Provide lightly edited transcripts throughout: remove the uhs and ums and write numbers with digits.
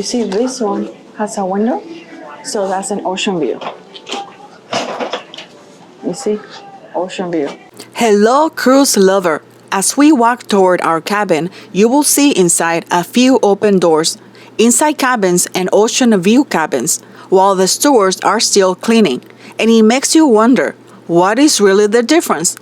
see this one has a window, so that's an ocean view. You see, ocean view. Hello, cruise lover. As we walk toward our cabin, you will see inside a few open doors, inside cabins and ocean view cabins, while the stewards are still cleaning. And it makes you wonder, what is really the difference?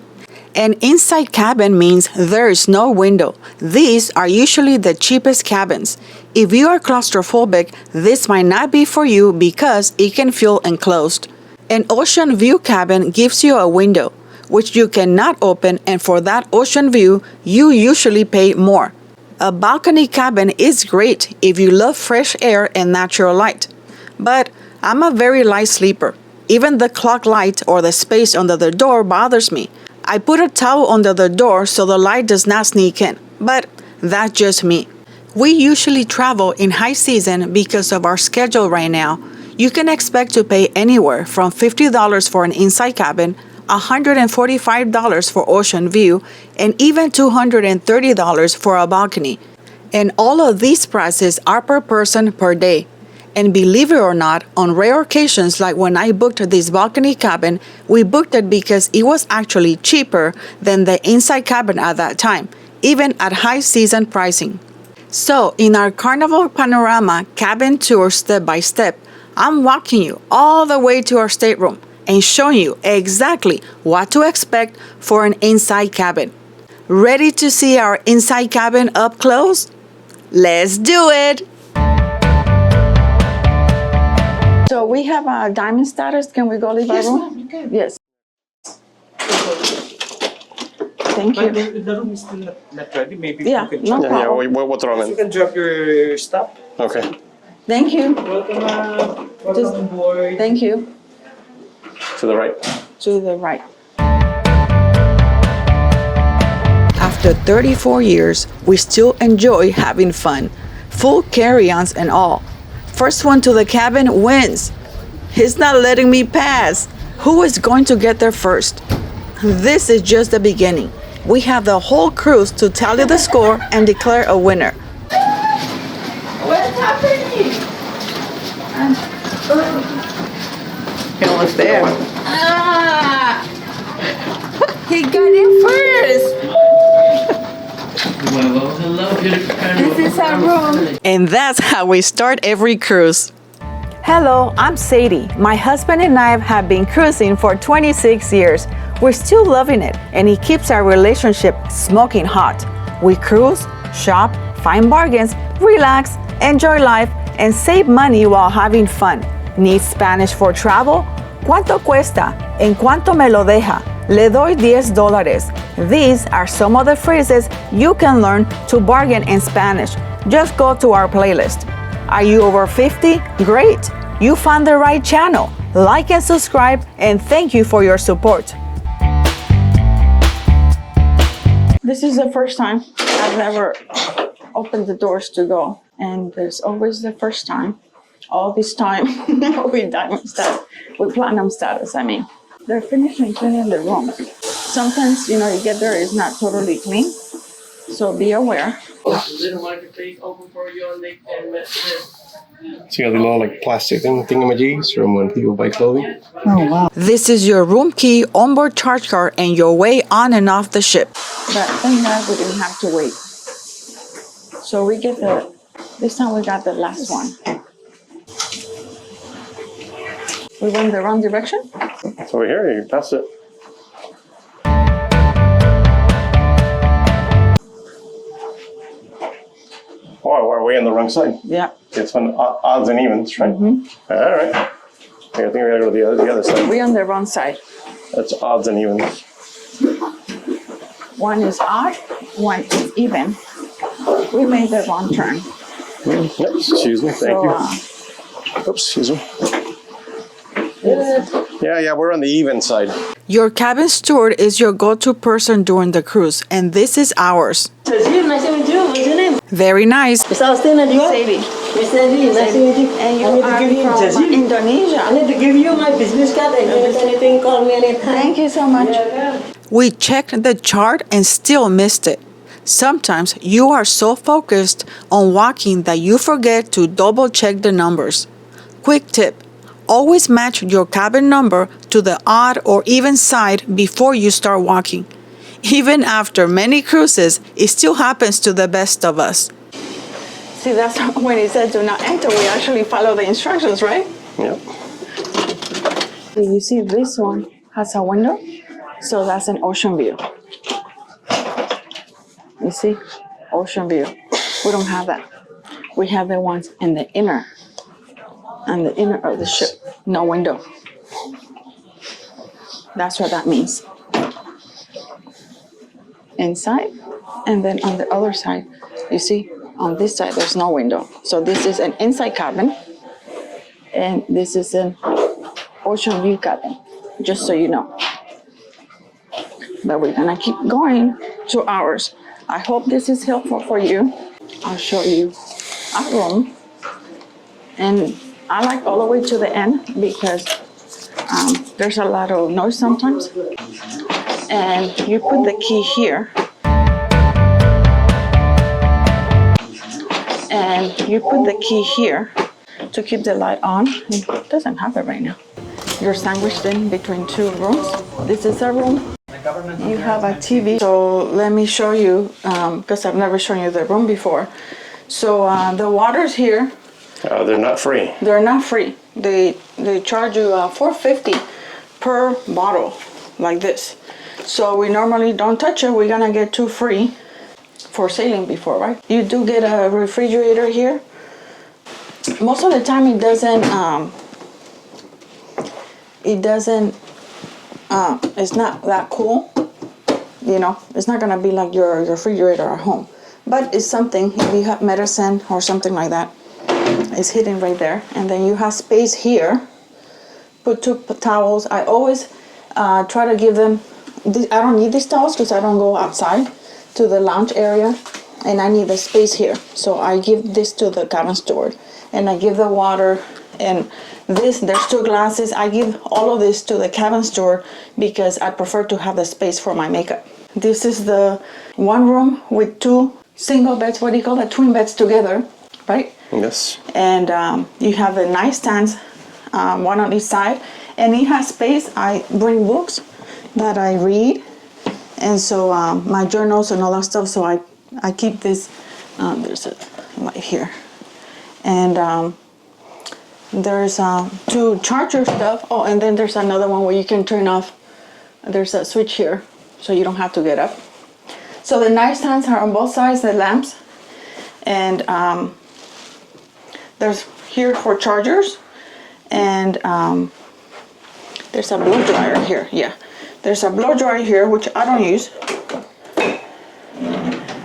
An inside cabin means there is no window. These are usually the cheapest cabins. If you are claustrophobic, this might not be for you because it can feel enclosed. An ocean view cabin gives you a window, which you cannot open, and for that ocean view, you usually pay more. A balcony cabin is great if you love fresh air and natural light. But I'm a very light sleeper. Even the clock light or the space under the door bothers me. I put a towel under the door so the light does not sneak in, but that's just me. We usually travel in high season because of our schedule right now. You can expect to pay anywhere from $50 for an inside cabin, $145 for ocean view, and even $230 for a balcony. And all of these prices are per person per day. And believe it or not, on rare occasions like when I booked this balcony cabin, we booked it because it was actually cheaper than the inside cabin at that time, even at high season pricing. So in our Carnival Panorama cabin tour step by step, I'm walking you all the way to our stateroom and showing you exactly what to expect for an inside cabin. Ready to see our inside cabin up close? Let's do it! So we have a diamond status. Can we go leave our room? Ma'am, you can. Yes. Thank you. But the room is still not ready. Maybe Yeah, you can no drop. problem. What's wrong? You can drop your stuff. Okay. Thank you. Welcome, welcome on board. Thank you. To the right. To the right. After 34 years, we still enjoy having fun. Full carry-ons and all. First one to the cabin wins. He's not letting me pass. Who is going to get there first? This is just the beginning. We have the whole cruise to tally the score and declare a winner. What's happening? He almost there. Ah! He got in first. Well, hello, beautiful Carnival. This is our room. And that's how we start every cruise. Hello, I'm Sadie. My husband and I have been cruising for 26 years. We're still loving it, and it keeps our relationship smoking hot. We cruise, shop, find bargains, relax, enjoy life, and save money while having fun. Need Spanish for travel? ¿Cuánto cuesta? ¿En cuánto me lo deja? Le doy $10. These are some of the phrases you can learn to bargain in Spanish. Just go to our playlist. Are you over 50? Great! You found the right channel. Like and subscribe, and thank you for your support. This is the first time I've ever opened the doors to go, and there's always the first time. All this time with diamond status, with platinum status, I mean. They're finishing cleaning the rooms. Sometimes, you get there, it's not totally clean, so be aware. Little marketplace open for you on Lake and So you got the little plastic thingamajigs from when people buy clothing. Oh, wow. This is your room key, onboard charge card, and your way on and off the ship. But thank God we didn't have to wait. So we get this time we got the last one. We went the wrong direction? It's over here. You can pass it. Oh, we're way on the wrong side. Yeah. It's on odds and evens, right? Mm-hmm. All right. I think we gotta go to the other side. We're on the wrong side. That's odds and evens. One is odd, one is even. We made the wrong turn. Yep, excuse me. Thank you. Oops, excuse me. Yeah, we're on the even side. Your cabin steward is your go-to person during the cruise, and this is ours. Nice to meet you. What's your name? Very nice. Miss Austin, and you? Sadie. Miss Sadie, nice to meet you. And you I need are to give you from Indonesia. I need to give you my business card. If you need anything, call me anytime. Thank you so much. We checked the chart and still missed it. Sometimes you are so focused on walking that you forget to double check the numbers. Quick tip: always match your cabin number to the odd or even side before you start walking. Even after many cruises, it still happens to the best of us. See, that's when it said do not enter, we actually follow the instructions, right? Yep. You see this one has a window, so that's an ocean view. You see, ocean view. We don't have that. We have the ones in the inner, on the inner of the ship, no window. That's what that means. Inside, and then on the other side, you see, on this side there's no window. So this is an inside cabin, and this is an ocean view cabin, just so you know. But we're gonna keep going to ours. I hope this is helpful for you. I'll show you our room, and I like all the way to the end because there's a lot of noise sometimes. And you put the key here, and you put the key here to keep the light on. It doesn't have it right now. You're sandwiched in between two rooms. This is a room. You have a TV. So let me show you, because I've never shown you the room before. So the waters here, They're not free. they're not free. They charge you $4.50 per bottle, like this. So we normally don't touch it. We're gonna get 2 free for sailing before, right? You do get a refrigerator here. Most of the time it doesn't, it's not that cool. You know, it's not gonna be like your refrigerator at home. But it's something, if you have medicine or something like that, it's hidden right there. And then you have space here. Put 2 towels. I always try to give them, I don't need these towels because I don't go outside to the lounge area, and I need the space here. So I give this to the cabin steward, and I give the water, and this, there's 2 glasses. I give all of this to the cabin steward because I prefer to have the space for my makeup. This is the one room with 2 single beds, what do you call it, twin beds together, right? Yes. And you have the nightstands, one on each side, and it has space. I bring books that I read, and so my journals and all that stuff. So I keep this. There's a light here, and there's 2 charger stuff. Oh, and then there's another one where you can turn off. There's a switch here, so you don't have to get up. So the nightstands are on both sides, the lamps, and there's here for chargers, and there's a blow dryer here. Yeah, there's a blow dryer here, which I don't use.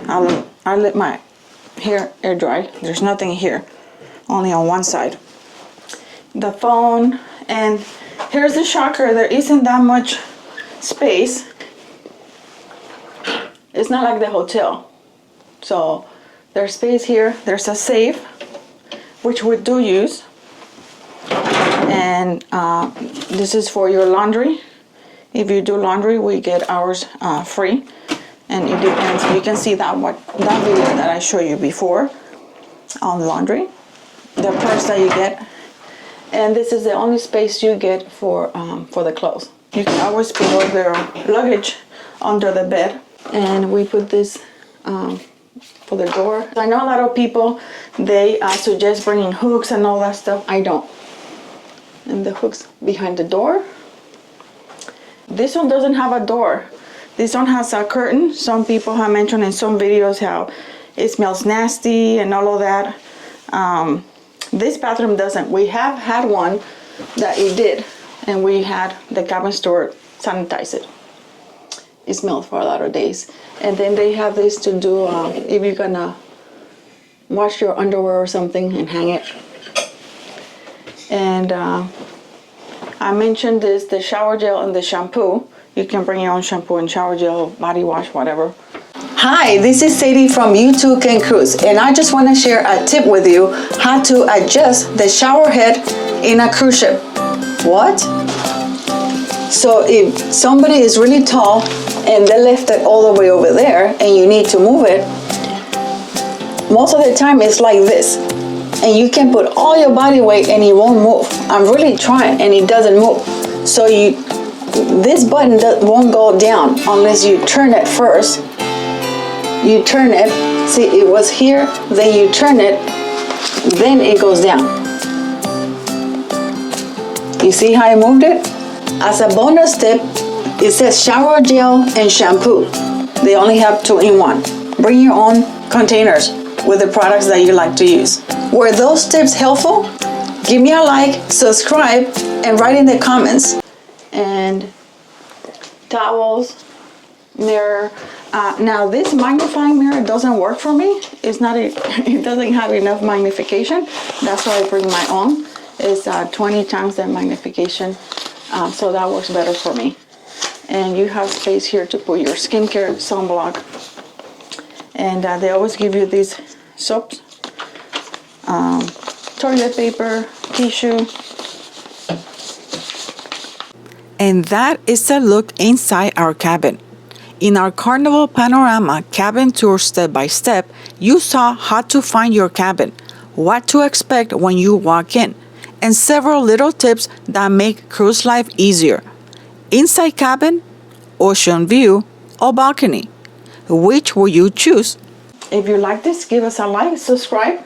I let my hair air dry. There's nothing here, only on one side. The phone, and here's the shocker. There isn't that much space. It's not like the hotel. So there's space here. There's a safe, which we do use. And this is for your laundry. If you do laundry, we get ours free. And it depends. You can see that video that I showed you before on laundry. The purse that you get. And this is the only space you get for the clothes. You can always put all their luggage under the bed. And we put this for the door. I know a lot of people, they suggest bringing hooks and all that stuff. I don't. And the hooks behind the door. This one doesn't have a door. This one has a curtain. Some people have mentioned in some videos how it smells nasty and all of that. This bathroom doesn't. We have had one that it did, and we had the cabin steward sanitize it. It smelled for a lot of days. And then they have this to do if you're gonna wash your underwear or something and hang it. And I mentioned this, the shower gel and the shampoo. You can bring your own shampoo and shower gel, body wash, whatever. Hi, this is Sadie from You Too Can Cruise, and I just want to share a tip with you how to adjust the shower head in a cruise ship. What? So if somebody is really tall and they left it all the way over there and you need to move it, most of the time it's like this. And you can put all your body weight and it won't move. I'm really trying and it doesn't move. So this button won't go down unless you turn it first. You turn it, see it was here, then you turn it, then it goes down. You see how I moved it? As a bonus tip, it says shower gel and shampoo. They only have 2 in 1. Bring your own containers with the products that you like to use. Were those tips helpful? Give me a like, subscribe, and write in the comments. And towels, mirror. Now this magnifying mirror doesn't work for me. It doesn't have enough magnification. That's why I bring my own. It's 20 times the magnification. So that works better for me. And you have space here to put your skincare, sunblock. And they always give you these soaps, toilet paper, tissue. And that is a look inside our cabin. In our Carnival Panorama cabin tour step by step, you saw how to find your cabin, what to expect when you walk in, and several little tips that make cruise life easier. Inside cabin, ocean view, or balcony. Which will you choose? If you like this, give us a like, subscribe.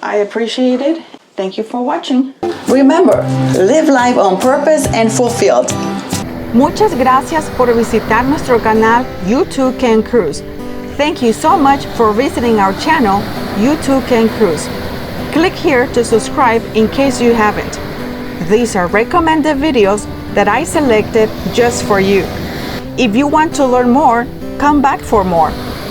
I appreciate it. Thank you for watching. Remember, live life on purpose and fulfilled. Muchas gracias por visitar nuestro canal You Too Can Cruise. Thank you so much for visiting our channel, You Too Can Cruise. Click here to subscribe in case you haven't. These are recommended videos that I selected just for you. If you want to learn more, come back for more.